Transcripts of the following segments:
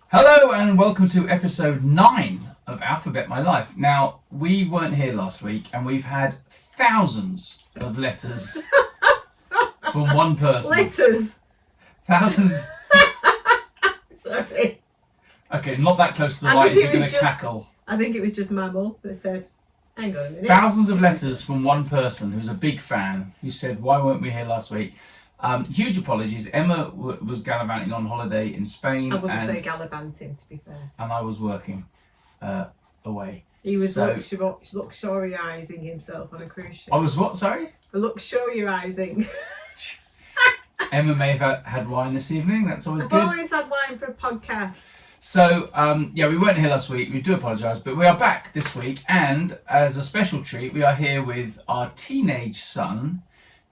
Hello and welcome to episode 9 of Alphabet My Life. Now, we weren't here last week and we've had thousands of letters from one person. Letters? Thousands. Sorry. Okay, not that close to the light if you're going to cackle. I think it was just my mum that said, hang on a minute. Thousands of letters from one person who's a big fan who said, why weren't we here last week? Huge apologies. Emma was gallivanting on holiday in Spain. I wouldn't say gallivanting, to be fair. And I was working away. He was luxuriising himself on a cruise ship. I was what, sorry? Luxuriising. Emma may have had wine this evening. That's always I've good. always had wine for a podcast. So, we weren't here last week. We do apologise, but we are back this week. And as a special treat, we are here with our teenage son,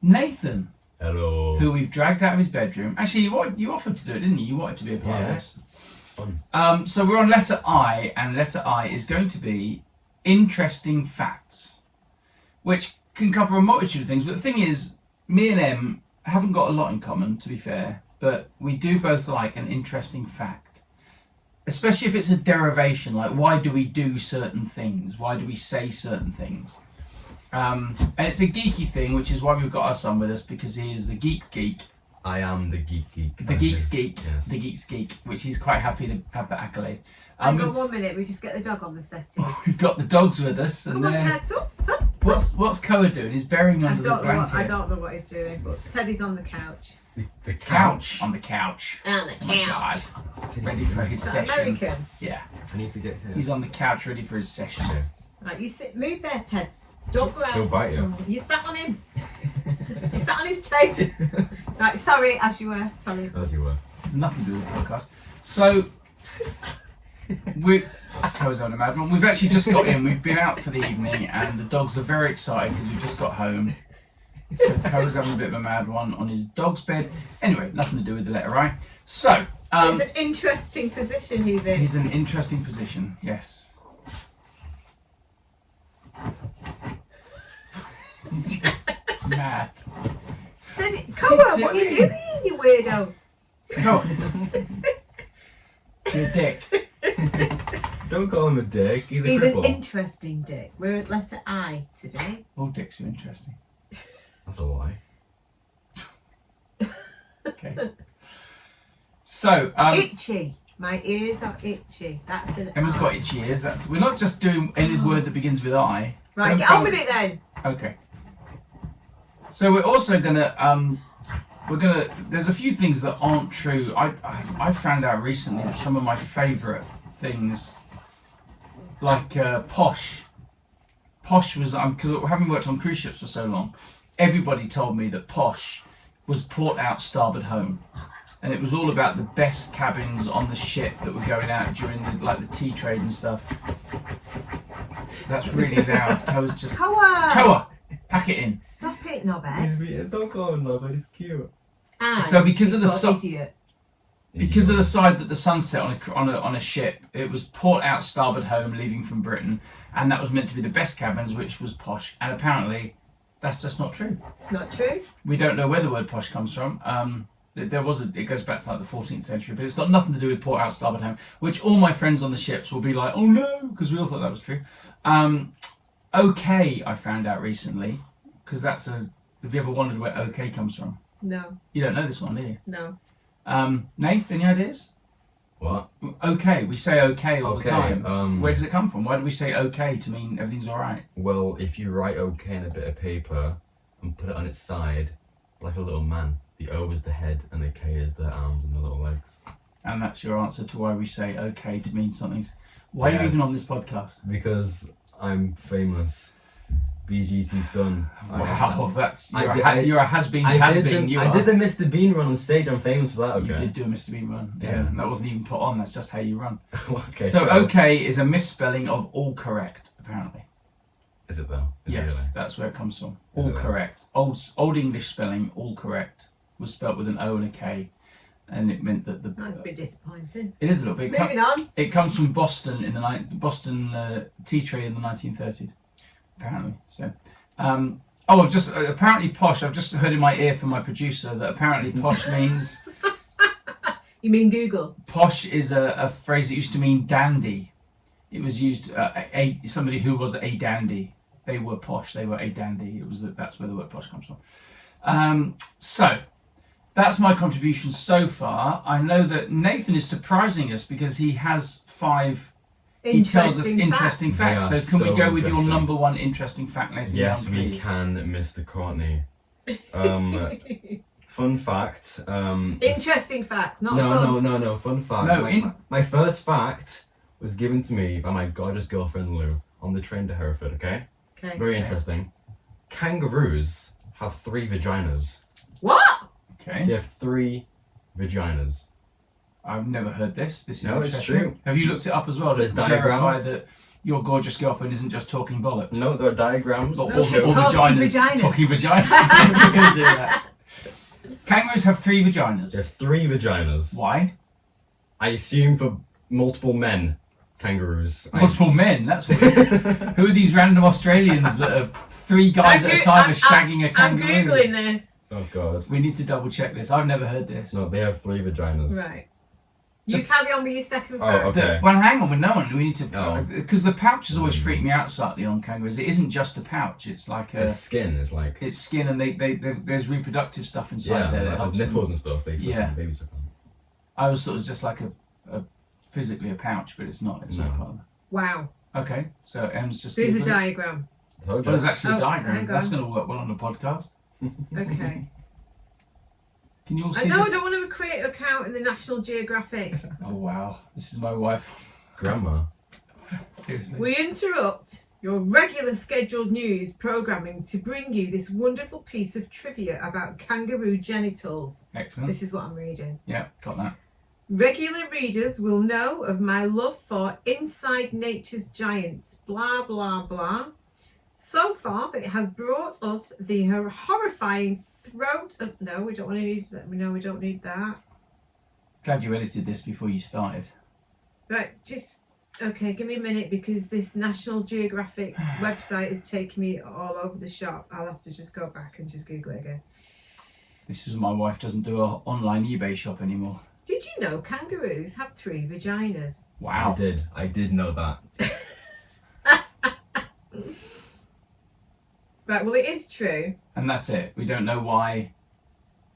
Nathan. Hello. Who we've dragged out of his bedroom. Actually, you offered to do it, didn't you? You wanted to be a part of this. It's fun. So we're on letter I, and letter I is going to be interesting facts, which can cover a multitude of things. But the thing is, me and Em haven't got a lot in common, to be fair, but we do both like an interesting fact. Especially if it's a derivation, like why do we do certain things? Why do we say certain things? And it's a geeky thing, which is why we've got our son with us, because he is the geek. I am the geek. The geek's geek. Yes. The geek's geek, which he's quite happy to have that accolade. Hang on 1 minute, we just get the dog on the setting. We've got the dogs with us. And Come on, Ted, up. What's Koa doing? He's burying under the blanket. I don't know what he's doing, but Teddy's on the couch. The couch. On the couch. On the couch. Ready for his Is that session. American? Yeah. I need to get here. He's on the couch ready for his session. Okay. Right, you sit. Move there, Ted. Don't go out. He'll bite you. You sat on him. You sat on his tail. Right, sorry, as you were. Sorry. As you were. Nothing to do with the podcast. So, Koa's on a mad one. We've actually just got in. We've been out for the evening and the dogs are very excited because we've just got home. So Koa's having a bit of a mad one on his dog's bed. Anyway, nothing to do with the letter I. So, it's an interesting position he's in. He's in an interesting position, yes. Just mad. Teddy, Koa, what are you doing, you weirdo? Koa. You're a dick. Don't call him a dick. He's a He's cripple. an interesting dick. We're at letter I today. All dicks are interesting. That's a lie. Okay. So, itchy. My ears are itchy. That's an Emma's I. got itchy ears. We're not just doing any word that begins with I. Right, Don't get on go- with it then. Okay. So we're also gonna there's a few things that aren't true. I found out recently that some of my favourite things, like posh was, because having worked on cruise ships for so long, everybody told me that posh was port out, starboard home, and it was all about the best cabins on the ship that were going out during the tea trade and stuff. That's really loud. Koa's just Koa, pack it in. Stop it, knobhead. Don't call him love, he's cute. So because of the idiot. Because of the side that the sun set on a ship, it was port out, starboard home, leaving from Britain, and that was meant to be the best cabins, which was posh. And apparently, that's just not true. Not true. We don't know where the word posh comes from. It goes back to like the 14th century, but it's got nothing to do with port out, starboard home. Which all my friends on the ships will be like, oh no, because we all thought that was true. Okay, I found out recently, because have you ever wondered where okay comes from? No. You don't know this one, do you? No. Nath, any ideas? What? Okay, we say okay all the Okay, time. Where does it come from? Why do we say okay to mean everything's alright? Well, if you write okay in a bit of paper and put it on its side, like a little man, the O is the head and the K is the arms and the little legs. And that's your answer to why we say okay to mean something. Why are you Yes. even on this podcast? Because I'm famous. BGT son. Wow, I you're a has-been's has-been. I did the Mr. Bean run on stage. I'm famous for that. Okay. You did do a Mr. Bean run. Yeah, Yeah. and that wasn't even put on. That's just how you run. Okay. So sure. okay is a misspelling of all correct, apparently. Is it though? Is it Yes, really? that's where it comes from. Is All it? correct. Old English spelling, all correct, was spelt with an O and a K, and it meant that That's a bit disappointing. It is a little bit. Moving on. It comes from Boston in the Boston tea trade in the 1930s, apparently. So, I've just apparently posh. I've just heard in my ear from my producer that apparently posh means You mean Google? Posh is a phrase that used to mean dandy. It was used somebody who was a dandy. They were posh. They were a dandy. That's where the word posh comes from. So that's my contribution so far. I know that Nathan is surprising us because he has 5. He tells us interesting facts. So can we go with your number 1 interesting fact, Nathan? Yes, Young, we can, Mr. Courtney. Fun fact. Interesting fact, not no, fun. no. Fun fact. No, my first fact was given to me by my gorgeous girlfriend Lou on the train to Hereford. Okay. Okay. Very interesting. Kangaroos have 3 vaginas. What? Okay. They have 3 vaginas. I've never heard this. This is No, it's interesting. true. Have you looked it up as well? There's To verify diagrams. that your gorgeous girlfriend isn't just talking bollocks. No, there are diagrams. Or, No, or, she's or talking vaginas. Talking vaginas. We're going to do that. Kangaroos have 3 They vaginas. have 3 vaginas. Why? I assume for multiple men. Kangaroos. Multiple men. That's what. Who are these random Australians that are 3 guys at a time are shagging a I'm kangaroo? Googling this. Oh god. We need to double check this. I've never heard this. No, they have 3 vaginas. Right. You carry on with your second fact. okay. Well, hang on. No one. We need to Oh. because the pouch has always freaked me out slightly on kangaroos. It isn't just a pouch. It's like Their skin is like. it's skin, and there's reproductive stuff inside there that like helps with nipples them. and stuff. They suck Yeah. on, babies suck on. I always thought it was just like a physically a pouch, but it's not. It's not No. part of Wow. it. Okay, so Em's just. There's a Googling. diagram. Told Well, you. there's actually a Oh, diagram. hang That's on. going to work well on the podcast. Okay. Can you all I see know I this? don't want to create an account in the National Geographic. Oh wow, this is my wife. Grandma. Seriously. We interrupt your regular scheduled news programming to bring you this wonderful piece of trivia about kangaroo genitals. Excellent. This is what I'm reading. Yeah, got that. Regular readers will know of my love for Inside Nature's Giants, blah, blah, blah. So far, it has brought us the horrifying throat of... No, we don't want to need that. No, we don't need that. Glad you edited this before you started. Right, just... Okay, give me a minute because this National Geographic website is taking me all over the shop. I'll have to just go back and just Google it again. This is why my wife doesn't do an online eBay shop anymore. Did you know kangaroos have 3 vaginas? Wow. I did know that. Right, well, it is true. And that's it. We don't know why.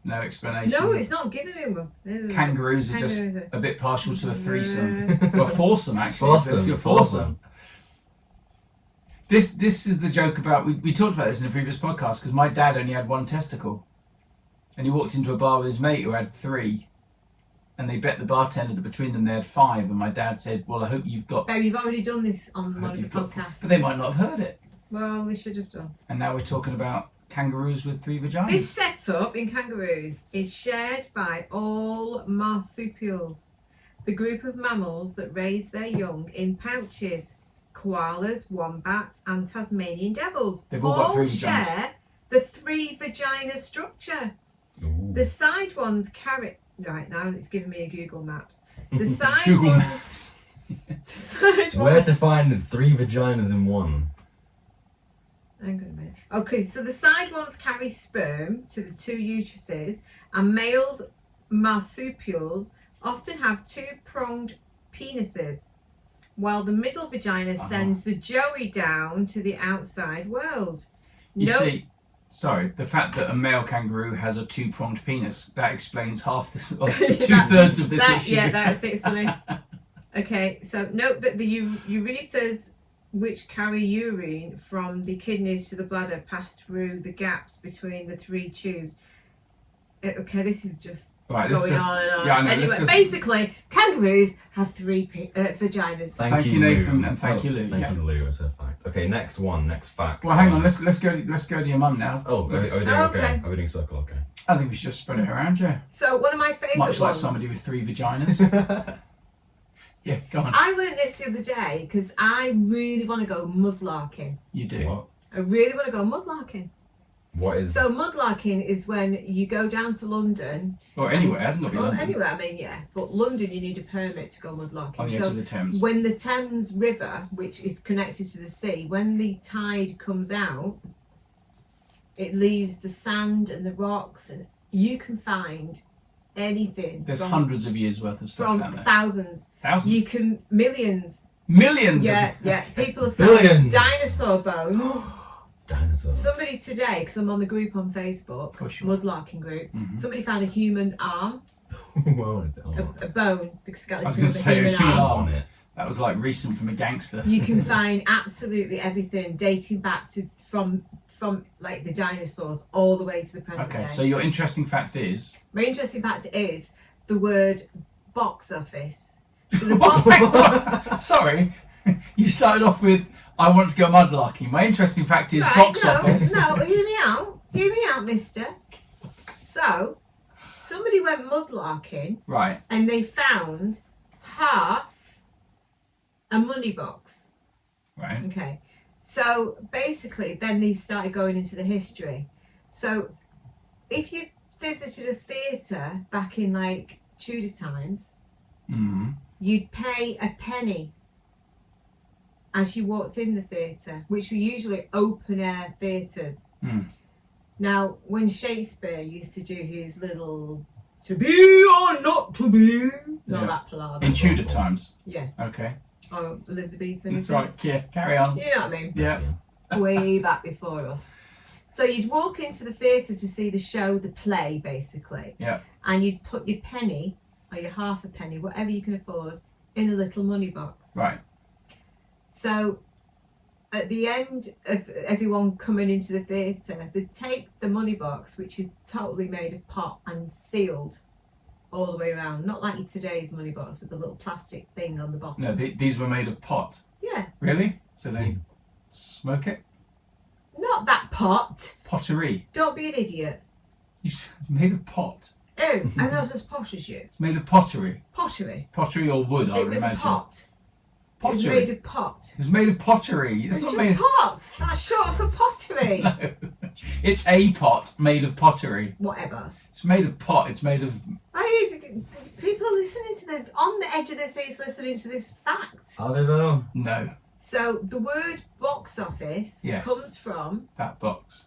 No explanation. No, it's not giving me one. Kangaroos are just Kangaroos. a bit partial to a threesome. Well, foursome actually. Foursome. Foursome. This is the joke about we talked about this in a previous podcast because my dad only had 1 testicle, and he walked into a bar with his mate who had 3, and they bet the bartender that between them they had 5, and my dad said, "Well, I hope you've got." Babe, you've already done this on I one hope of the you've got- podcasts. But they might not have heard it, Well, they should have done. and now we're talking about kangaroos with 3 vaginas. This setup in kangaroos is shared by all marsupials, the group of mammals that raise their young in pouches. Koalas, wombats, and Tasmanian devils They've all got 3 vaginas. share the 3 vagina structure. Ooh. The side ones carry. Right now, it's giving me a Google Maps. The side Google ones. Maps. The side Where ones. to find the 3 vaginas in one? Hang on a minute. Okay, so the side ones carry sperm to the 2 uteruses, and males marsupials often have 2-pronged penises, while the middle vagina sends the joey down to the outside world. You see, sorry, the fact that a male kangaroo has a 2-pronged penis, that explains half this, or 2/3 of this issue. Yeah, that's it. Okay, so note that the urethras, which carry urine from the kidneys to the bladder, pass through the gaps between the 3 tubes. Okay, this is just Right, going on and on. yeah, I know, Anyway, let's just- basically, kangaroos have 3 vaginas. Thank you, Nathan, and thank you, Lou, Thank yeah. you, Lou. It's a fact. Okay, next fact. Well, hang on, let's go to your mum now. Oh, are we Let's- doing Oh, okay? okay. Are we doing circle? Okay. I think we should just spread it around, yeah. So one of my favourite Much like ones. somebody with 3 vaginas. Yeah, go on. I learned this the other day because I really want to go mudlarking. You do. What? I really want to go mudlarking. What is? So mudlarking is when you go down to London. Or anywhere, it hasn't got to be Well, London. anywhere, I mean, yeah. But London, you need a permit to go mudlarking. On the edge So of the Thames. when the Thames River, which is connected to the sea, when the tide comes out, it leaves the sand and the rocks, and you can find anything. There's from, hundreds of years worth of stuff from down there. thousands. Thousands. You can millions. Millions. Yeah, of... yeah. People have found Billions. dinosaur bones. Dinosaurs. Somebody today, because I'm on the group on Facebook, course you are. Mudlarking group. Mhm. Somebody found a human arm, Well, a bone, the I was skeleton going of to a say a human human arm. arm. on it. That was like recent from a gangster. You can find absolutely everything dating back to from like the dinosaurs all the way to the present Okay, day. so your interesting fact is. My interesting fact is the word box office. So the What's box, that? Sorry, you started off with I want to go mudlarking. My interesting fact is right, box no, office. No, hear me out. Hear me out, mister. So somebody went mudlarking Right. and they found half a money box. Right. Okay. So basically, then they started going into the history. So if you visited a theatre back in like Tudor times, Mm. you'd pay a penny as you walked in the theatre, which were usually open air theatres. Mm. Now, when Shakespeare used to do his little "to be or not to be," not Yeah. that palaver, In Tudor times. yeah, Okay. or Elizabethan, It's like, yeah, carry on. you know what I mean? Yeah. Way back before us. So you'd walk into the theatre to see the show, the play, basically. Yeah. And you'd put your penny or your half a penny, whatever you can afford, in a little money box. Right. So at the end of everyone coming into the theatre, they'd take the money box, which is totally made of pot and sealed all the way around. Not like your today's money box with the little plastic thing on the bottom. No, these were made of pot. Yeah. Really? So they smoke it? Not that pot. Pottery. Don't be an idiot. You said made of pot. Oh, I'm not as posh as you. It's made of pottery. Pottery. Pottery or wood, I It would was imagine. a pot. Pottery. It was made of pot. It was made of pottery. It's It's not just made. pot. That's short for pottery. No. It's a pot made of pottery. Whatever. It's made of pot. It's made of. People are listening to the on the edge of their seats, listening to this fact. Are they though? No, So the word box office Yes. comes from that box.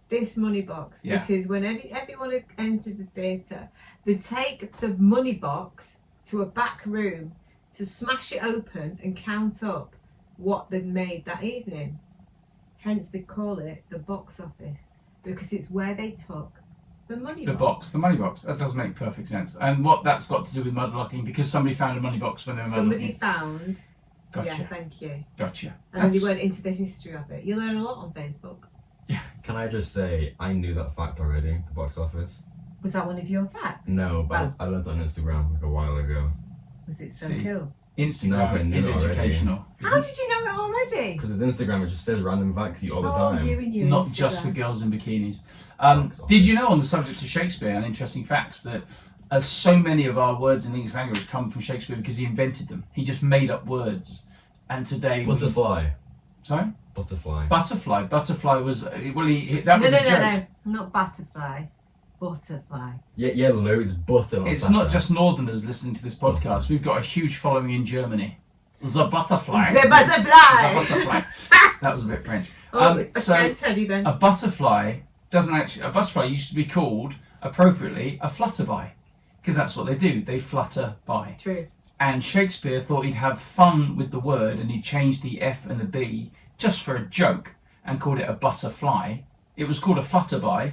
this money box, Yeah. because when everyone had entered the theatre, they take the money box to a back room to smash it open and count up what they'd made that evening. Hence they call it the box office, because it's where they took the money The box. box, the money box. That does make perfect sense. And what that's got to do with mudlarking, because somebody found a money box when they were Somebody mudlarking. found. Gotcha. Yeah, thank you. Gotcha. And then they That's- went into the history of it. You learn a lot on Facebook. Can I just say, I knew that fact already, the box office. Was that one of your facts? No, but Oh. I learned it on Instagram like a while ago. Was it so See. cool? No, I Instagram knew is it already. educational. How did you know it already? Because it's Instagram, it just says random facts all the Oh, time. you and your Not Instagram. just for girls in bikinis. Box Did office. you know, on the subject of Shakespeare and interesting facts, that so many of our words in the English language come from Shakespeare because he invented them. He just made up words. And today... Butterfly. Sorry? Butterfly. Butterfly. Butterfly was... Well, that was a joke. No. Not butterfly. Butterfly. Yeah, loads butter. It's not just Northerners listening to this podcast. We've got a huge following in Germany. The butterfly. The butterfly! The butterfly. That was a bit French. Oh, So I tell you then. a butterfly doesn't actually... A butterfly used to be called, appropriately, a flutterby. Because that's what they do. They flutter by. True. And Shakespeare thought he'd have fun with the word, and he changed the F and the B just for a joke and called it a butterfly. It was called a flutterby,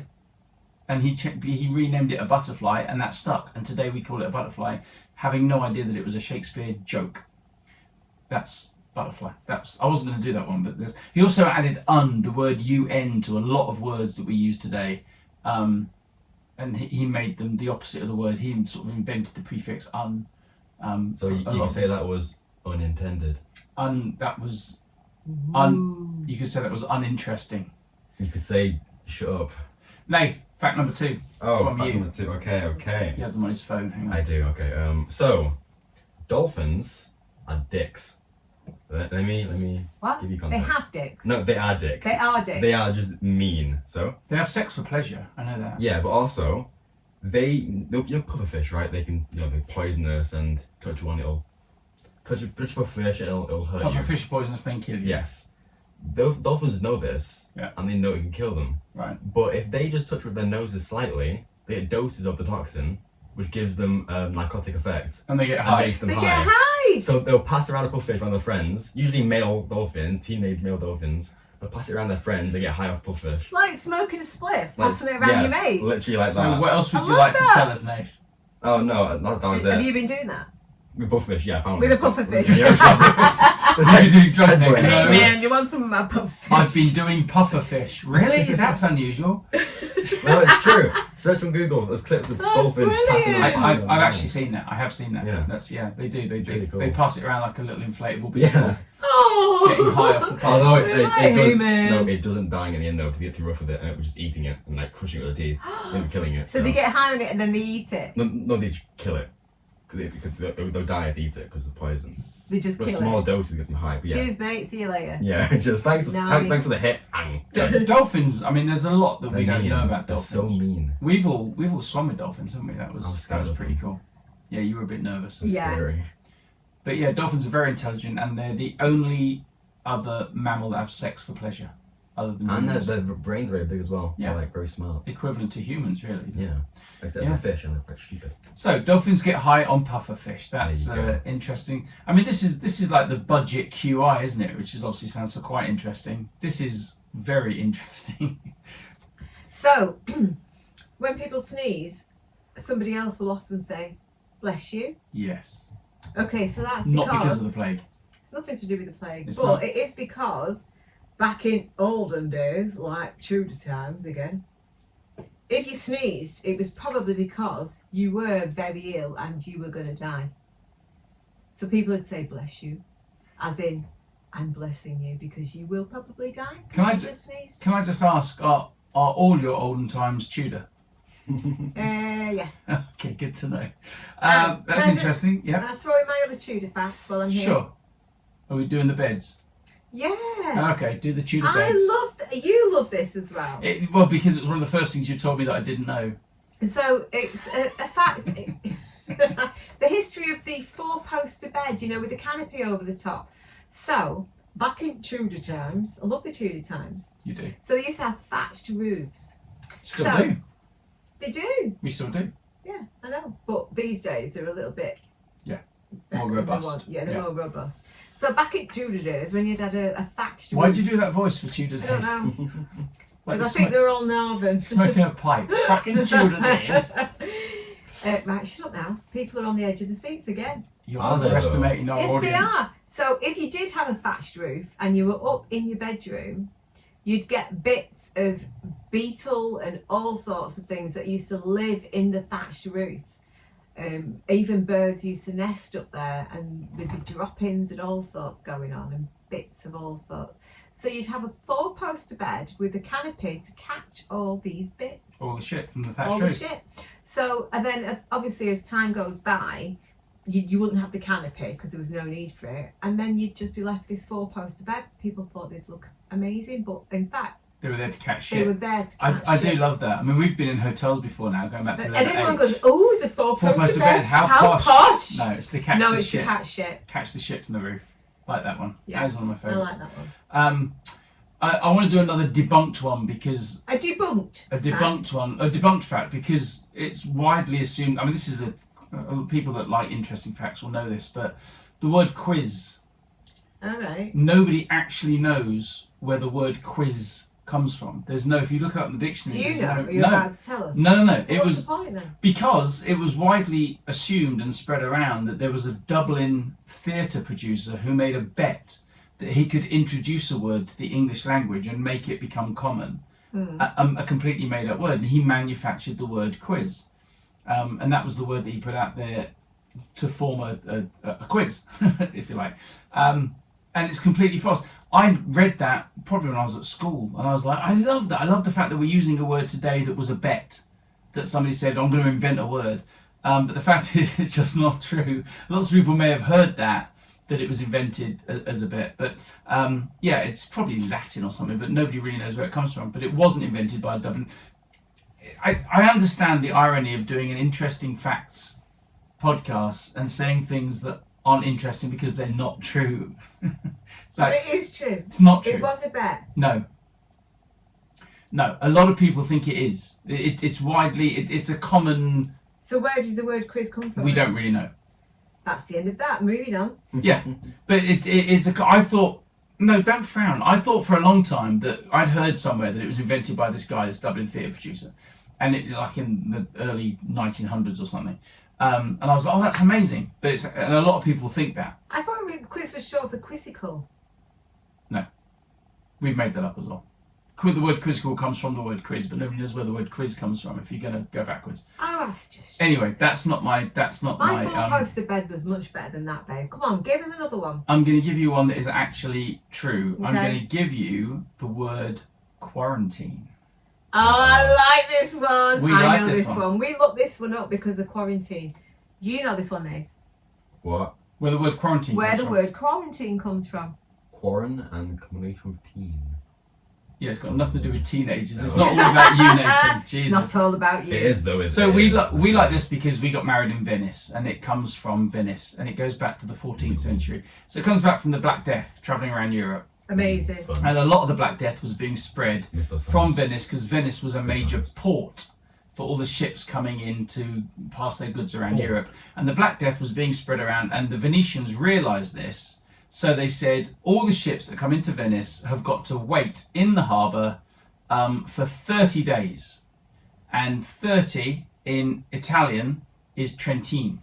and he renamed it a butterfly, and that stuck. And today we call it a butterfly, having no idea that it was a Shakespeare joke. That's butterfly. I wasn't going to do that one, but he also added the word un, to a lot of words that we use today. And he made them the opposite of the word. He sort of invented the prefix un. So you can say that was unintended. That was Ooh. you could say that was uninteresting. You could say, shut up. Nath, fact number 2. Oh, From fact you. number 2. Okay. He has them on his phone. Hang on. I do, okay. So, dolphins are dicks. Let me What? give you They context. have dicks. No, they are dicks. They are dicks. They are just mean. So, They have sex for pleasure. I know that. yeah, but also, they'll pufferfish, right? They can, they're poisonous, and touch one, it'll touch a fish, it'll hurt Pop you. a fish poisonous thing kill you. Yes. Those dolphins know this, Yeah. and they know it can kill them. Right. But if they just touch with their noses slightly, they get doses of the toxin, which gives them narcotic effect. And they get And high. makes them They high. get high. So they'll pass around a pufferfish around their friends, usually male dolphins, teenage male dolphins. They'll pass it around their friends, they get high off pufferfish. Like smoking a spliff, Like, passing it around your yes, mates. literally like So that. what else would I you love like that. to tell us, Nate? Oh no, that was Have it. you been doing that? With pufferfish, yeah, I found With one. a pufferfish? Yeah, Are you doing drugs, Nate? Headbutt. Hey No. man, you want some of my pufferfish? I've been doing pufferfish. Really? That's unusual. No, it's true. Search on Google. There's clips of That's dolphins passing brilliant. around. I've actually seen that. I have seen that. Yeah. That's they do. They Really cool. they pass it around like a little inflatable beetle. Yeah. Oh. Getting high off the pole. Although Hey, it does, man. no, it doesn't dying in the end though because you get too rough with it and it was just eating it and like crushing it with the teeth and killing it. So they get high on it and then they eat it. no, they just kill it because they'll die if they eat it because of the poison. They just But kill small it. doses get them high. But yeah, Cheers, mate. See you later. yeah. Just thanks Nice. for the hit. Dolphins. I mean, there's a lot that we They're don't mean. know about They're dolphins. so mean. We've all swum with dolphins, haven't we? That I was was scared of pretty them. cool. Yeah, you were a bit nervous. It's Yeah. scary. But yeah, dolphins are very intelligent, and they're the only other mammal that have sex for pleasure, other than And humans. their brains are very big as well. Yeah. They're like very smart. Equivalent to humans, really. Yeah. Except Yeah. the fish and they're quite stupid. So dolphins get high on pufferfish. That's There you go. interesting. I mean, this is like the budget QI, isn't it? Which is obviously sounds for quite interesting. This is very interesting. So, when people sneeze, somebody else will often say, "Bless you." Yes. Okay, so that's Not because of the plague. it's nothing to do with the plague, It's but not. it is because back in olden days, like Tudor times again, if you sneezed, it was probably because you were very ill and you were going to die. So people would say, "Bless you," as in, "I'm blessing you because you will probably die." Can I You ju- just sneezed? Can I just ask, are all your olden times Tudor? Yeah. Okay, good to know. Can That's I just- interesting. Yeah. Can I throw in my other Tudor facts while I'm here? Sure. Are we doing the beds? Yeah. Okay, do the Tudor I beds. you love this as well. Well, because it was one of the first things you told me that I didn't know. So it's a fact. The history of the four-poster bed, with the canopy over the top. So back in Tudor times, I love the Tudor times. You do. So they used to have thatched roofs. Still So- do. They do, We still do. yeah, I know. But these days they're a little bit Yeah. better More than they robust. were. Yeah, they're Yeah. more robust. So back in Tudor days, when you'd had a thatched roof, Why'd you do that voice for Tudor days? I don't know. Like Because I think they're all Northern. smoking a pipe. Fucking Tudor days. Right, shut up now. People are on the edge of the seats again. You're Are they, overestimating our Yes, audience. they are. So if you did have a thatched roof and you were up in your bedroom, you'd get bits of beetle and all sorts of things that used to live in the thatched roof. Even birds used to nest up there, and there'd be drop-ins and all sorts going on, and bits of all sorts. So you'd have a four-poster bed with a canopy to catch all these bits. All the shit from the all thatched the roof. shit. So, and then obviously as time goes by, you wouldn't have the canopy because there was no need for it, and then you'd just be left this four-poster bed. People thought they'd look amazing, but in fact They were there to catch they were shit. there to catch I do shit. love that. I mean, we've been in hotels before now, going back to And level everyone 8. goes, "Oh, it's a four-poster Four-poster bed. bed. How posh. No, it's to catch No, the it's shit. to catch shit. Catch the shit from the roof. Like that one. Yeah. That is one of my I favourites. like that one. I want to do another debunked one because A debunked. a debunked fact because it's widely assumed. I mean, this is people that like interesting facts will know this, but the word quiz. All right. Nobody actually knows where the word quiz comes from. There's no. If you look up in the Do dictionary, you there's know? no. Are you No. about to tell us? No. It What's was the point then? because it was widely assumed and spread around that there was a Dublin theatre producer who made a bet that he could introduce a word to the English language and make it become common, a completely made up word, and he manufactured the word quiz, and that was the word that he put out there to form a quiz, if you like, and it's completely false. I read that probably when I was at school, and I was like, I love that. I love the fact that we're using a word today that was a bet, that somebody said, I'm going to invent a word. But the fact is, it's just not true. Lots of people may have heard that it was invented as a bet. But yeah, it's probably Latin or something, but nobody really knows where it comes from. But it wasn't invented by Dublin. I understand the irony of doing an interesting facts podcast and saying things that aren't interesting because they're not true. But it is true. It's not true. It was a bet. No, a lot of people think it is. It's widely. It's a common So where does the word quiz come from? We don't really know. That's the end of that. Moving on. Yeah, but it is I thought, no, don't frown. I thought for a long time that I'd heard somewhere that it was invented by this guy, this Dublin theatre producer, and it like in the early 1900s or something. And I was like, oh, that's amazing. But and a lot of people think that. I thought quiz was short for quizzical. No, we've made that up as well. The word quizzical comes from the word quiz, but nobody knows where the word quiz comes from if you're going to go backwards. Oh, that's just... Anyway, that's not my... My four-poster bed was much better than that, babe. Come on, give us another one. I'm going to give you one that is actually true. Okay. I'm going to give you the word quarantine. Oh, I like this one. I know this one. We looked this one up because of quarantine. You know this one, Nate. What? Where the word quarantine Where comes the from. word quarantine comes from. Quarren and combination with teen. Yeah, it's got nothing to do with teenagers. It's not all about you, Nathan. Jesus. It's not all about you. It is though, isn't it? So we like this because we got married in Venice, and it comes from Venice, and it goes back to the 14th century. So it comes back from the Black Death, travelling around Europe. Amazing. Fun. And a lot of the Black Death was being spread Missed those from times. Venice because Venice was a major port for all the ships coming in to pass their goods around Europe. And the Black Death was being spread around, and the Venetians realised this. So they said, all the ships that come into Venice have got to wait in the harbour for 30 days. And 30 in Italian is Trentine.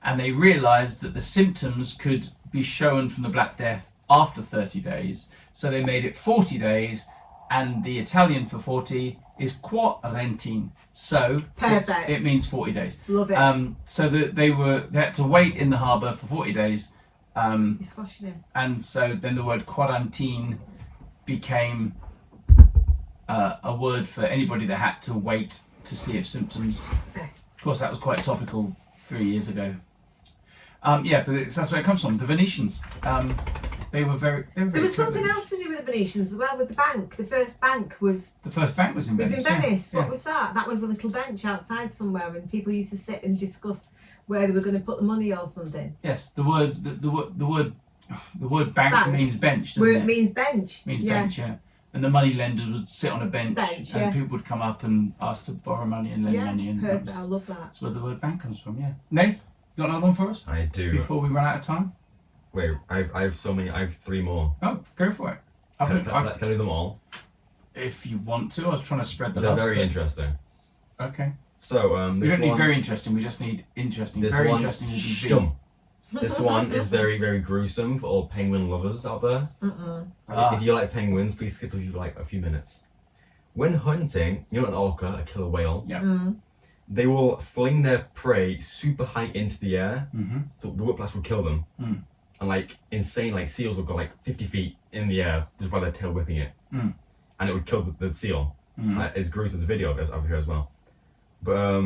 And they realised that the symptoms could be shown from the Black Death after 30 days. So they made it 40 days, and the Italian for 40 is quarantine. So Perfect. it means 40 days. Love it. So that they had to wait in the harbour for 40 days. You're squashing it. And so then the word quarantine became a word for anybody that had to wait to see if symptoms. Of course, that was quite topical 3 years ago. Yeah, but that's where it comes from. The Venetians. They were very. There was something else to do with the Venetians as well, with the bank. The first bank was The first bank was in Venice. What Yeah. was that? That was a little bench outside somewhere, and people used to sit and discuss where they were going to put the money or something. Yes, the word bank means bench, doesn't It it? means bench. Means bench, yeah. And the money lenders would sit on a bench, Bench, and yeah. people would come up and ask to borrow money and lend money. And perfect. I love that. that's where the word bank comes from, yeah. Nath, you got another one for us? I do. Before we run out of time? Wait, I have so many. I have 3 more. Oh, go for it. Can I do them all? If you want to, I was trying to spread the They're love. very interesting. Okay. So We this don't need one, very interesting, we just need interesting. this Very one, interesting will be V. Shum. This one is very, very gruesome for all penguin lovers out there. If you like penguins, please skip like a few minutes. When hunting, you know an orca, a killer whale, Yeah. they will fling their prey super high into the air, Mm-hmm. so the whiplash will kill them. Mm. And like insane, like seals will go like 50 feet in the air just by their tail whipping it, Mm. and it would kill the seal. Mm. It's gruesome. There's a video of it over here as well. But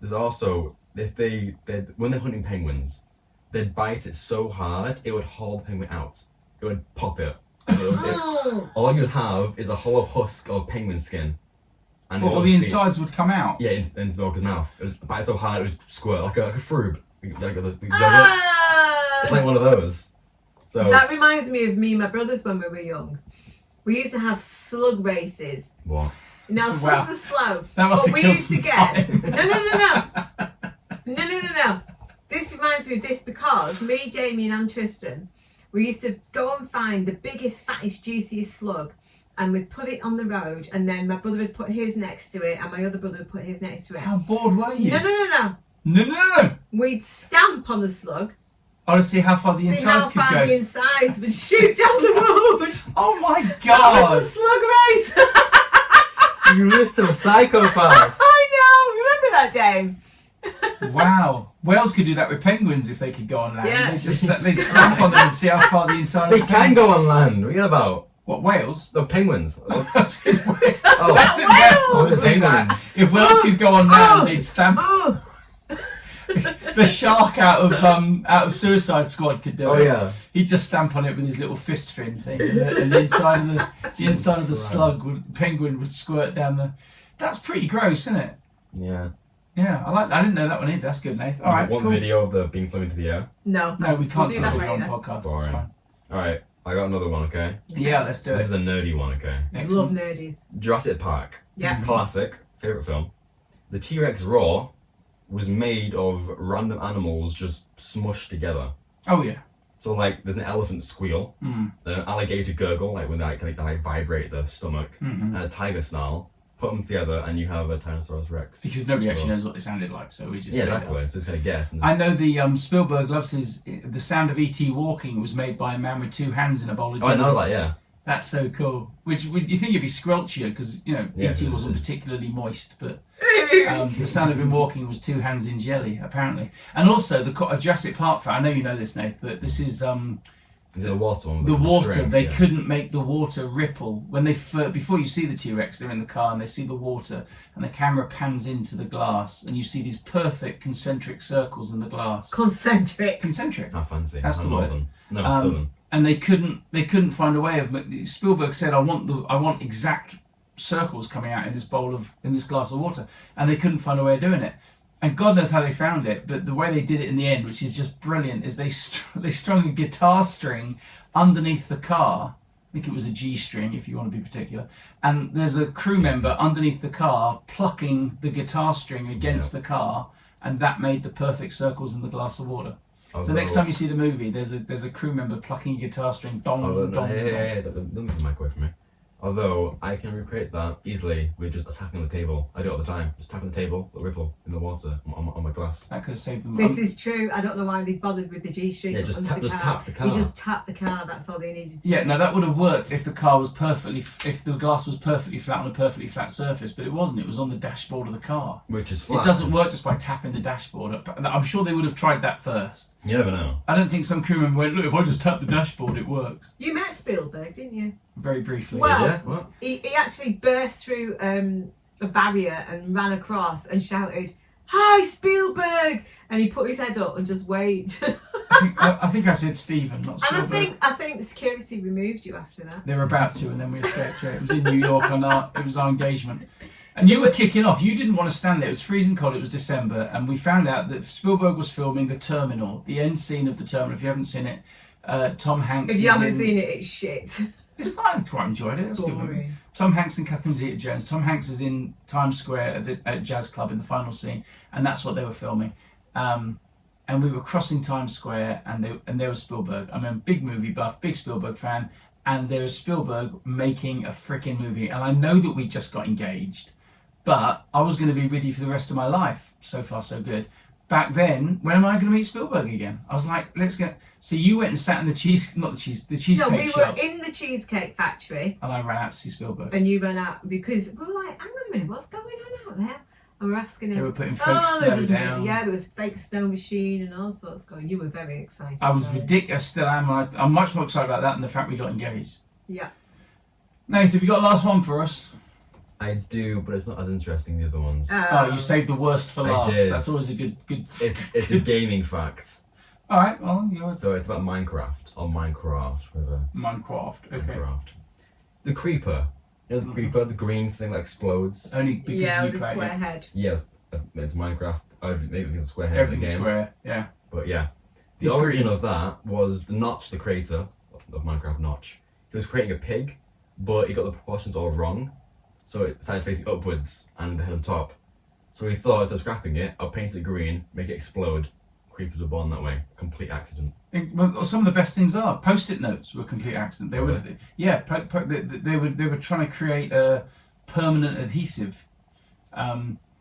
there's also when they're hunting penguins, they'd bite it so hard it would haul the penguin out. It would pop it. And all you'd have is a hollow husk of penguin skin. And Well, all the insides would come out. Yeah, into the orca's mouth. It was bite so hard it would squirt like a froob. Like the yogurts. It's like one of those. So That reminds me of me and my brothers when we were young. We used to have slug races. what? Now slugs are slow. That must but have we killed used some to get time. No. This reminds me of this because me, Jamie, and Ann Tristan, we used to go and find the biggest, fattest, juiciest slug, and we'd put it on the road, and then my brother would put his next to it, and my other brother would put his next to it. How bored were you? No. No. We'd stamp on the slug, I want to see how far the see insides how could far go. the insides would shoot down the road. Oh my That god! was a slug race. You little psychopath! I know. Remember that, Dame? Wow. Whales could do that with penguins if they could go on land. Yeah. They'd stamp on them and see how far the inside They of the can go on land. What are you about? What, whales? The penguins. I said whales. Oh, I said whales! whales would do that. Penguins. If whales could go on land, they'd stamp. Oh, The shark out of Suicide Squad could do it. Oh yeah. He'd just stamp on it with his little fist fin thing, and the inside of the slug penguin would squirt down the. That's pretty gross, isn't it? Yeah. Yeah, I didn't know that one either. That's good, Nathan. All right, One cool. video of the being flown into the air. no. No, we can't do see that it on later. podcast. It's Boring. fine. All right, I got another one. Okay. Yeah, let's do This it. is the nerdy one. Okay. Love Excellent. nerdies. Jurassic Park. Yeah. Classic. Favorite film. The T-Rex roar was made of random animals just smushed together. Oh yeah. So like, there's an elephant squeal, an alligator gurgle, like when they vibrate the stomach, and a tiger snarl. Put them together, and you have a Tyrannosaurus Rex. Because nobody actually knows what they sounded like, so we just Yeah, exactly. So it's kind of guess. And I know the Spielberg loves the sound of E.T. walking was made by a man with 2 hands in a bowl of jelly. I know that, yeah. That's so cool. Which you think it'd be squelchier because Yeah, E.T. wasn't particularly moist, but the sound of him walking was 2 hands in jelly apparently. And also the Jurassic Park fan. I know you know this, Nath, but this is Is it the water one? the water. String? They couldn't make the water ripple when they before you see the T-Rex. They're in the car and they see the water, and the camera pans into the glass, and you see these perfect concentric circles in the glass. Concentric. Concentric. How fancy. That's the word. No, southern. And they couldn't find a way of. Spielberg said, I want exact circles coming out in this glass of water, and they couldn't find a way of doing it. And God knows how they found it, but the way they did it in the end, which is just brilliant, is they strung a guitar string underneath the car. I think it was a G string, if you want to be particular. And there's a crew member underneath the car plucking the guitar string against the car, and that made the perfect circles in the glass of water. So next time you see the movie, there's a crew member plucking a guitar string, dong, dong, dong. Don't move the mic away from me. Although I can recreate that easily with just tapping the table. I do it all the time. Just tapping the table, a ripple in the water on my glass. That could have saved them. This is true. I don't know why they bothered with the G string. Yeah, just tap the car. You just tap the car. That's all they needed to Yeah, do. no, that would have worked if the car was if the glass was perfectly flat on a perfectly flat surface, but it wasn't. It was on the dashboard of the car. Which is flat. It doesn't work just by tapping the dashboard. I'm sure they would have tried that first. You never know. I don't think some crew member went, look, if I just tap the dashboard, it works. You met Spielberg, didn't you? Very briefly. Well, Yeah, what? He actually burst through a barrier and ran across and shouted, "Hi, Spielberg!" And he put his head up and just waved. I think I said Stephen, not And Spielberg. I think security removed you after that. They were about to, and then we escaped. Yeah. It was in New York, and it was our engagement. And you were kicking off. You didn't want to stand there. It was freezing cold. It was December, and we found out that Spielberg was filming The Terminal, the end scene of The Terminal. If you haven't seen it, Tom Hanks. If you haven't seen it, it's shit. It's not. I quite enjoyed it. It was a good movie. Boring. Tom Hanks and Catherine Zeta-Jones. Tom Hanks is in Times Square at Jazz Club in the final scene, and that's what they were filming. And we were crossing Times Square, and there was Spielberg. I'm a big movie buff, big Spielberg fan, and there was Spielberg making a freaking movie. And I know that we just got engaged, but I was going to be with you for the rest of my life. So far, so good. Back then, when am I going to meet Spielberg again? I was like, let's go. So you went and sat in the cheesecake No, we shop, were in the Cheesecake Factory, and I ran out to see Spielberg. and you ran out because we were like, "Hang on a minute, what's going on out there?" And we're asking him. They were putting fake there snow was- down. Yeah, there was fake snow machine and all sorts going. You were very excited. I was about it. ridiculous. I still am. I'm much more excited about that than the fact we got engaged. Yeah. Nathan, have you got a last one for us? I do, but it's not as interesting as the other ones. Oh, you saved the worst for I last. did. That's always a good. It's a gaming fact. All right. Well, you know, it's So it's about Minecraft, or Minecraft, whatever. Minecraft. Okay. Minecraft. The creeper. You know the creeper, the green thing that explodes? Only because Yeah, you with the played square it. head. Yeah, it's Minecraft. Maybe it's a square head in the Everything's game. square. Yeah. But yeah. The It's origin green. of that was the Notch, the creator of Minecraft Notch. He was creating a pig, but he got the proportions all wrong. So it started facing upwards and the head on top. So he thought, instead of scrapping it, I'll paint it green, make it explode. Creepers were born that way. Complete accident. Well, some of the best things are Post-it notes were a complete accident. They were, yeah, they were trying to create a permanent adhesive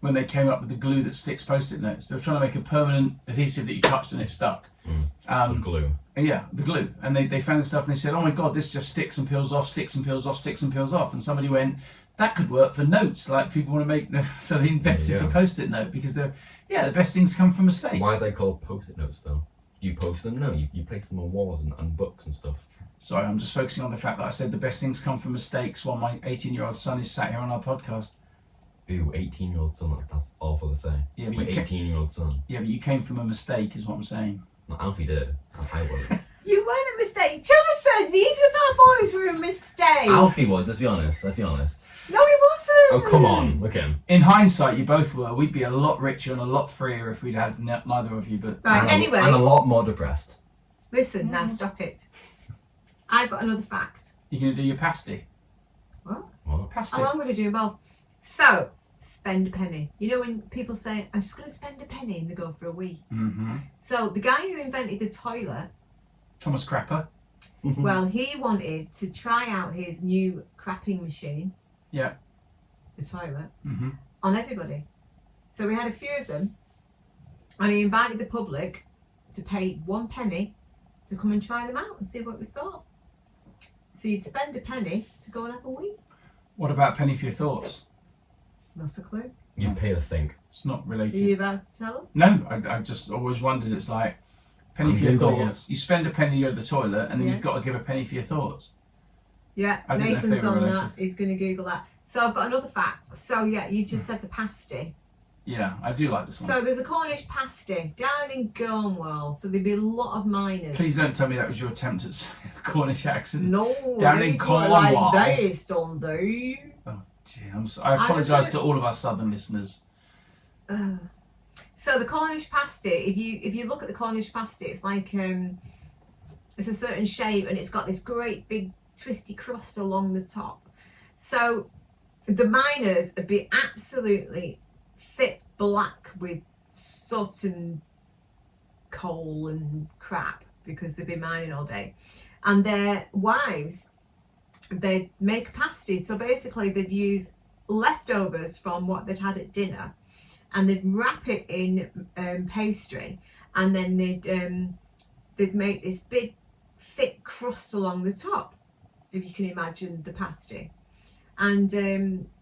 when they came up with the glue that sticks Post-it notes. They were trying to make a permanent adhesive that you touched and it stuck. Some glue. Yeah, the glue. And they found this stuff and they said, oh my God, this just sticks and peels off, sticks and peels off, sticks and peels off. And somebody went, that could work for notes, like people want to make, so they invented the Post-it note because the best things come from mistakes. Why are they called Post-it notes though? You post them? No, you place them on walls and books and stuff. Sorry, I'm just focusing on the fact that I said the best things come from mistakes while my 18-year-old son is sat here on our podcast. Ooh, 18-year-old son, that's awful to say. Yeah, but My you ca- 18-year-old son. Yeah, but you came from a mistake is what I'm saying. No, Alfie did. I wasn't. You weren't a mistake, Jonathan. Neither of our boys were a mistake. Alfie was, let's be honest. No, he wasn't. Oh, come on, look at him. In hindsight, you both were. We'd be a lot richer and a lot freer if we'd had neither of you, but... Right, anyway. And a lot more depressed. Listen, now stop it. I've got another fact. You're going to do your pasty? What? What? Pasty. Oh, I'm going to do both. So, spend a penny. You know when people say, I'm just going to spend a penny and they go for a wee. Mm-hmm. So the guy who invented the toilet, Thomas Crapper. well, he wanted to try out his new crapping machine. Yeah. The toilet. Mm-hmm. On everybody. So we had a few of them, and he invited the public to pay 1 penny to come and try them out and see what we thought. So you'd spend a penny to go and have a wee. What about penny for your thoughts? Not a clue. You pay to think. It's not Are related. you about to tell us? No, I just always wondered. It's like penny for your Google. thoughts. You spend a penny at the toilet, and then Yeah. you've got to give a penny for your thoughts. Yeah, I didn't know if they Nathan's were on related. that. He's going to Google that. So I've got another fact. So yeah, you just said the pasty. Yeah, I do like this one. So there's a Cornish pasty down in Cornwall. So there'd be a lot of miners. Please don't tell me that was your attempt at saying a Cornish accent. No, Down in they go Cornwall. like this, don't they? Gee, I apologise wanna- to all of our southern listeners. So the Cornish pasty, if you look at the Cornish pasty, it's like it's a certain shape and it's got this great big twisty crust along the top. So the miners would be absolutely thick black with soot and coal and crap because they've been mining all day, and their wives, they'd make a pasty. So basically they'd use leftovers from what they'd had at dinner, and they'd wrap it in pastry, and then they'd make this big thick crust along the top, if you can imagine the pasty. And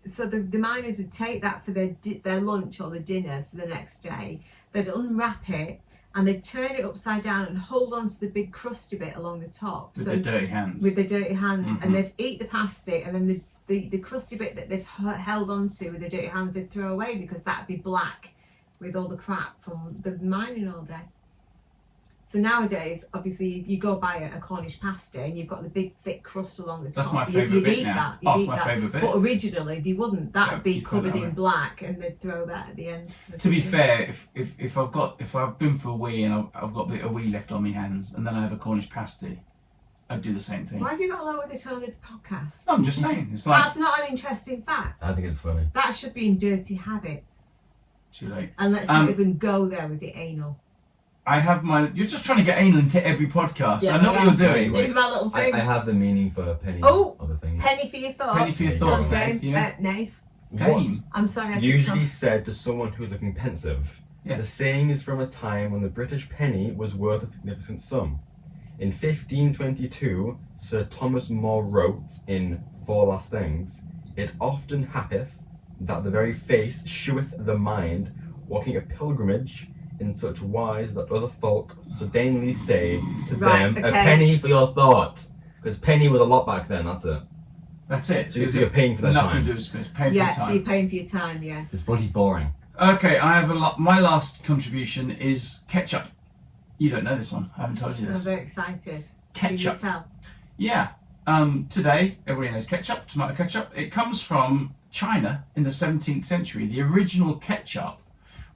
so the miners would take that for their lunch or their dinner for the next day. They'd unwrap it and they'd turn it upside down and hold on to the big crusty bit along the top. With So their dirty hands. with their dirty hands, Mhm. and they'd eat the pasty, and then the crusty bit that they'd held onto with their dirty hands they'd throw away because that'd be black with all the crap from the mining all day. So nowadays, obviously, you go buy a Cornish pasty and you've got the big thick crust along the top. That's my favourite You'd bit eat now. that. That's You'd eat my that. favourite bit. But originally they wouldn't. That'd Yeah, be you put it covered that in way. black, and they'd throw that at the end. To be fair, if I've been for a wee and I've got a bit of wee left on my hands, and then I have a Cornish pasty, I'd do the same thing. Why have you got to lower the tone of the podcast? No, I'm just saying. It's like That's not an interesting fact. I think it's funny. That should be in dirty habits. too late. And let's not even go there with the anal. I have my. You're just trying to get anal into every podcast. Yeah, I know yeah. what you're doing. Wait. It's my little thing. I have the meaning for penny. Oh! Other things. Penny for your thoughts. Penny for your thoughts, Okay. Nath, yeah. Nath. Dame. I'm sorry. I keep Usually talking. said to someone who's looking pensive. Yeah. The saying is from a time when the British penny was worth a significant sum. In 1522, Sir Thomas More wrote in Four Last Things, "It often happeth that the very face sheweth the mind, walking a pilgrimage in such wise that other folk suddenly say to Right, them, a okay. penny for your thought." Because penny was a lot back then, that's it. That's it. So you're paying for that nothing time. to do with space. Paying Yeah, for your so you're time. paying for your time, yeah. It's bloody boring. Okay, I have a lot. My last contribution is ketchup. You don't know this one. I haven't told you I'm this. very excited. Can you Ketchup. tell? Yeah. Today, everybody knows ketchup, tomato ketchup. It comes from China in the 17th century. The original ketchup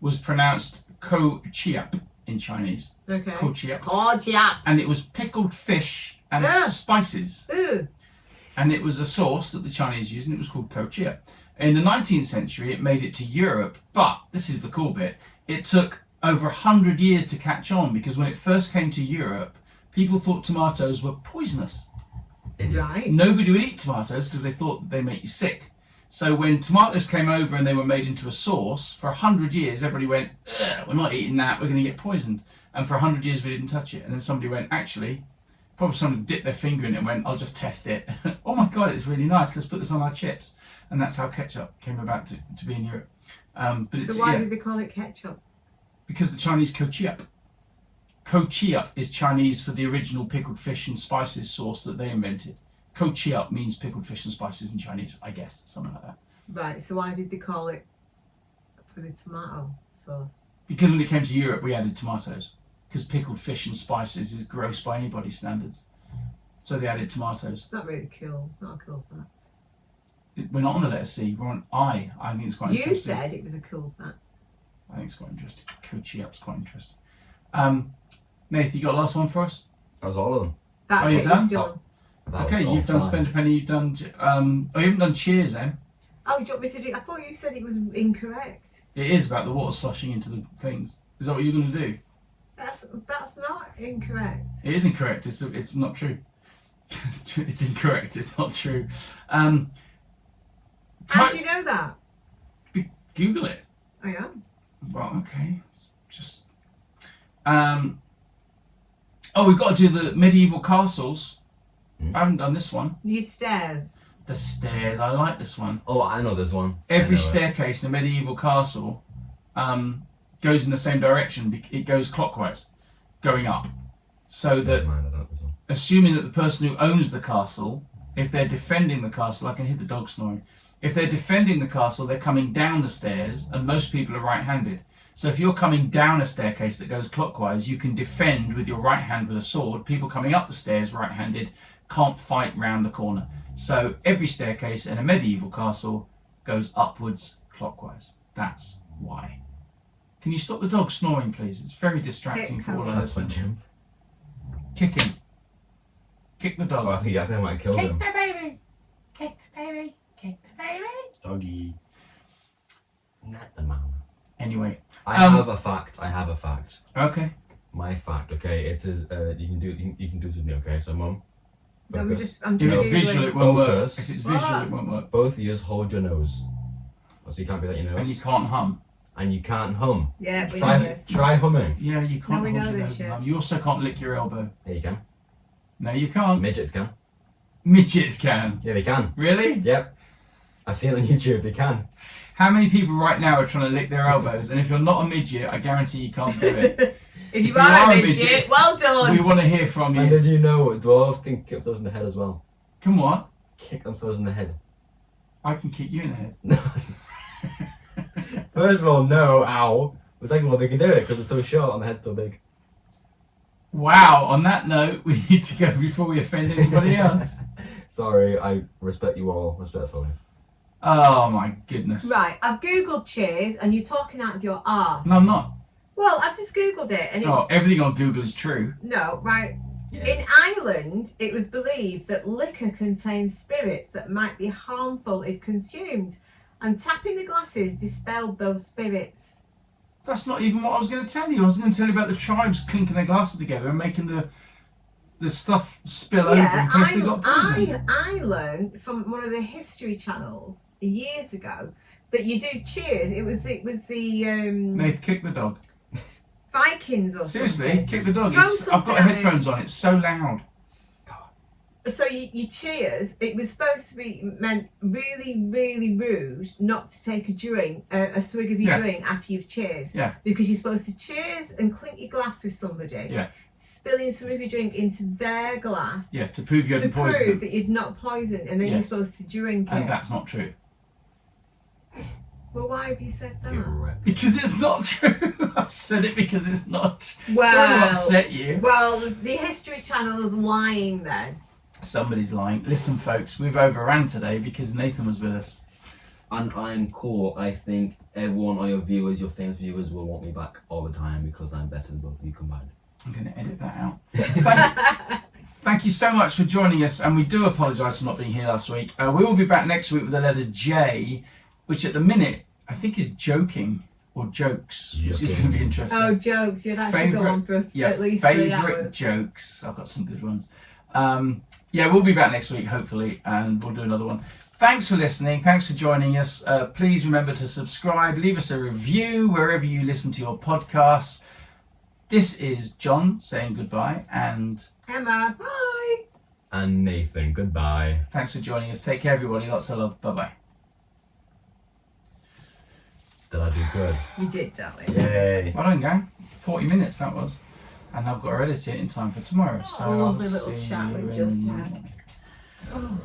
was pronounced ko-chiap in Chinese. Okay. Ko-chiap. Oh, yeah. And it was pickled fish and Ah. spices. Ooh. And it was a sauce that the Chinese used, and it was called ko-chiap. In the 19th century, it made it to Europe, but this is the cool bit. It took over 100 years to catch on, because when it first came to Europe, people thought tomatoes were poisonous. Idiots. Right. Nobody would eat tomatoes because they thought that they make you sick. So when tomatoes came over and they were made into a sauce, for 100 years everybody went, "Ugh, we're not eating that, we're going to get poisoned." And for 100 years we didn't touch it. And then somebody went, actually, probably someone dipped their finger in it and went, "I'll just test it." "Oh my God, it's really nice, let's put this on our chips." And that's how ketchup came about to be in Europe. But it's, So why yeah, did they call it ketchup? because the Chinese ko-chiap. Ko-chiap is Chinese for the original pickled fish and spices sauce that they invented. Ko-chiap means pickled fish and spices in Chinese, I guess, something like that. Right, so why did they call it for the tomato sauce? Because when it came to Europe, we added tomatoes. Because pickled fish and spices is gross by anybody's standards. So they added tomatoes. It's not really cool. Not a cool fact. We're not on the letter C, we're on I. I think it's quite You interesting. said it was a cool fact. I think it's quite interesting. Ko-chiap's quite interesting. Nath, you got a last one for us? That was all of them. That's Oh, you're it. done? It's done. That Okay, was all you've done five. Spend a Penny, you've done... oh, you haven't done Cheers then? Oh, do you want me to do? I thought you said it was incorrect. It is about the water sloshing into the things. Is that what you're going to do? That's not incorrect. It is incorrect. It's not true. It's incorrect. It's not true. How do you know that? Google it. I am. Well, okay. Just. Oh, we've got to do the medieval castles. I haven't done this one. These stairs. The stairs. I like this one. Oh, I know this one. Every staircase in a medieval castle goes in the same direction. It goes clockwise, going up. So that, assuming that the person who owns the castle, if they're defending the castle, I can hear the dog snoring. If they're defending the castle, they're coming down the stairs, and most people are right-handed. So if you're coming down a staircase that goes clockwise, you can defend with your right hand with a sword. People coming up the stairs right-handed can't fight round the corner. So every staircase in a medieval castle goes upwards clockwise. That's why. Can you stop the dog snoring, please? It's very distracting for all of us. Kick him. Kick the dog. Oh, I think I might kill him. Kick the baby. Kick the baby. Kick the baby. Doggy. Not the mama. Anyway. I have a fact. Okay. My fact, okay, it is, you can do this with me, okay? So, Mum, I'm focus. just If it's visual, it won't work. Focus. If it's visual, it won't work. Both of you hold your nose. So you can't be that your nose. And you can't hum. And you can't hum. Yeah, we know this. Try humming. Yeah, you can't we hold know your this nose shit. and hum. You also can't lick your elbow. Yeah, you can. No, you can't. Midgets can. Midgets can. Yeah, they can. Really? Yep. I've seen it on YouTube, they can. How many people right now are trying to lick their elbows? And if you're not a midget, I guarantee you can't do it. If you are a midget, well done. We want to hear from you. And did you know dwarves can kick themselves in the head as well? Come what? Kick themselves in the head. I can kick you in the head. No. First of all, no, ow. But second of all, they can do it because it's so short and the head's so big. Wow, on that note, we need to go before we offend anybody else. Sorry, I respect you all respectfully. Oh my goodness. Right, I've googled cheers and you're talking out of your arse. No, I'm not. Well, I've just googled it and it's... Oh, everything on Google is true. No, right. Yes. In Ireland, it was believed that liquor contains spirits that might be harmful if consumed, and tapping the glasses dispelled those spirits. That's not even what I was going to tell you. I was going to tell you about the tribes clinking their glasses together and making the stuff spill over in case they got poisoned. I learned from one of the history channels years ago that you do cheers. It was the Nath, kick the dog. Vikings or Seriously, something. kick the dog. Throw I've got something at headphones on. It's so loud. So you cheers. It was supposed to be meant really, really rude not to take a drink, a swig of your drink after you've cheers. Yeah. Because you're supposed to cheers and clink your glass with somebody. Yeah. Spilling some of your drink into their glass. Yeah, to prove you to hadn't poisoned prove them. that you'd not poisoned, and then you're supposed to drink And it. that's not true. Well, why have you said that? Because it's not true. I've said it because it's not true. Well, Sorry to upset you. Well, the History Channel's lying then. Somebody's lying. Listen, folks, we've overran today because Nathan was with us. And I'm cool. I think everyone of your viewers, your famous viewers, will want me back all the time because I'm better than both of you combined. I'm going to edit that out. Thank you so much for joining us, and we do apologise for not being here last week. We will be back next week with the letter J, which at the minute I think is joking or jokes, which is going to be interesting. Oh, jokes. Yeah, that should go on for at least 3 hours. Favourite jokes. I've got some good ones. We'll be back next week, hopefully, and we'll do another one. Thanks for listening. Thanks for joining us. Please remember to subscribe. Leave us a review wherever you listen to your podcasts. This is John saying goodbye, and Emma, bye. And Nathan, goodbye. Thanks for joining us. Take care, everybody. Lots of love. Bye-bye. Did I do good? You did, darling. Yay. Well done, gang. 40 minutes, that was. And I've got to edit it in time for tomorrow. So Oh, lovely I'll little see chat you we've just in- had. Oh.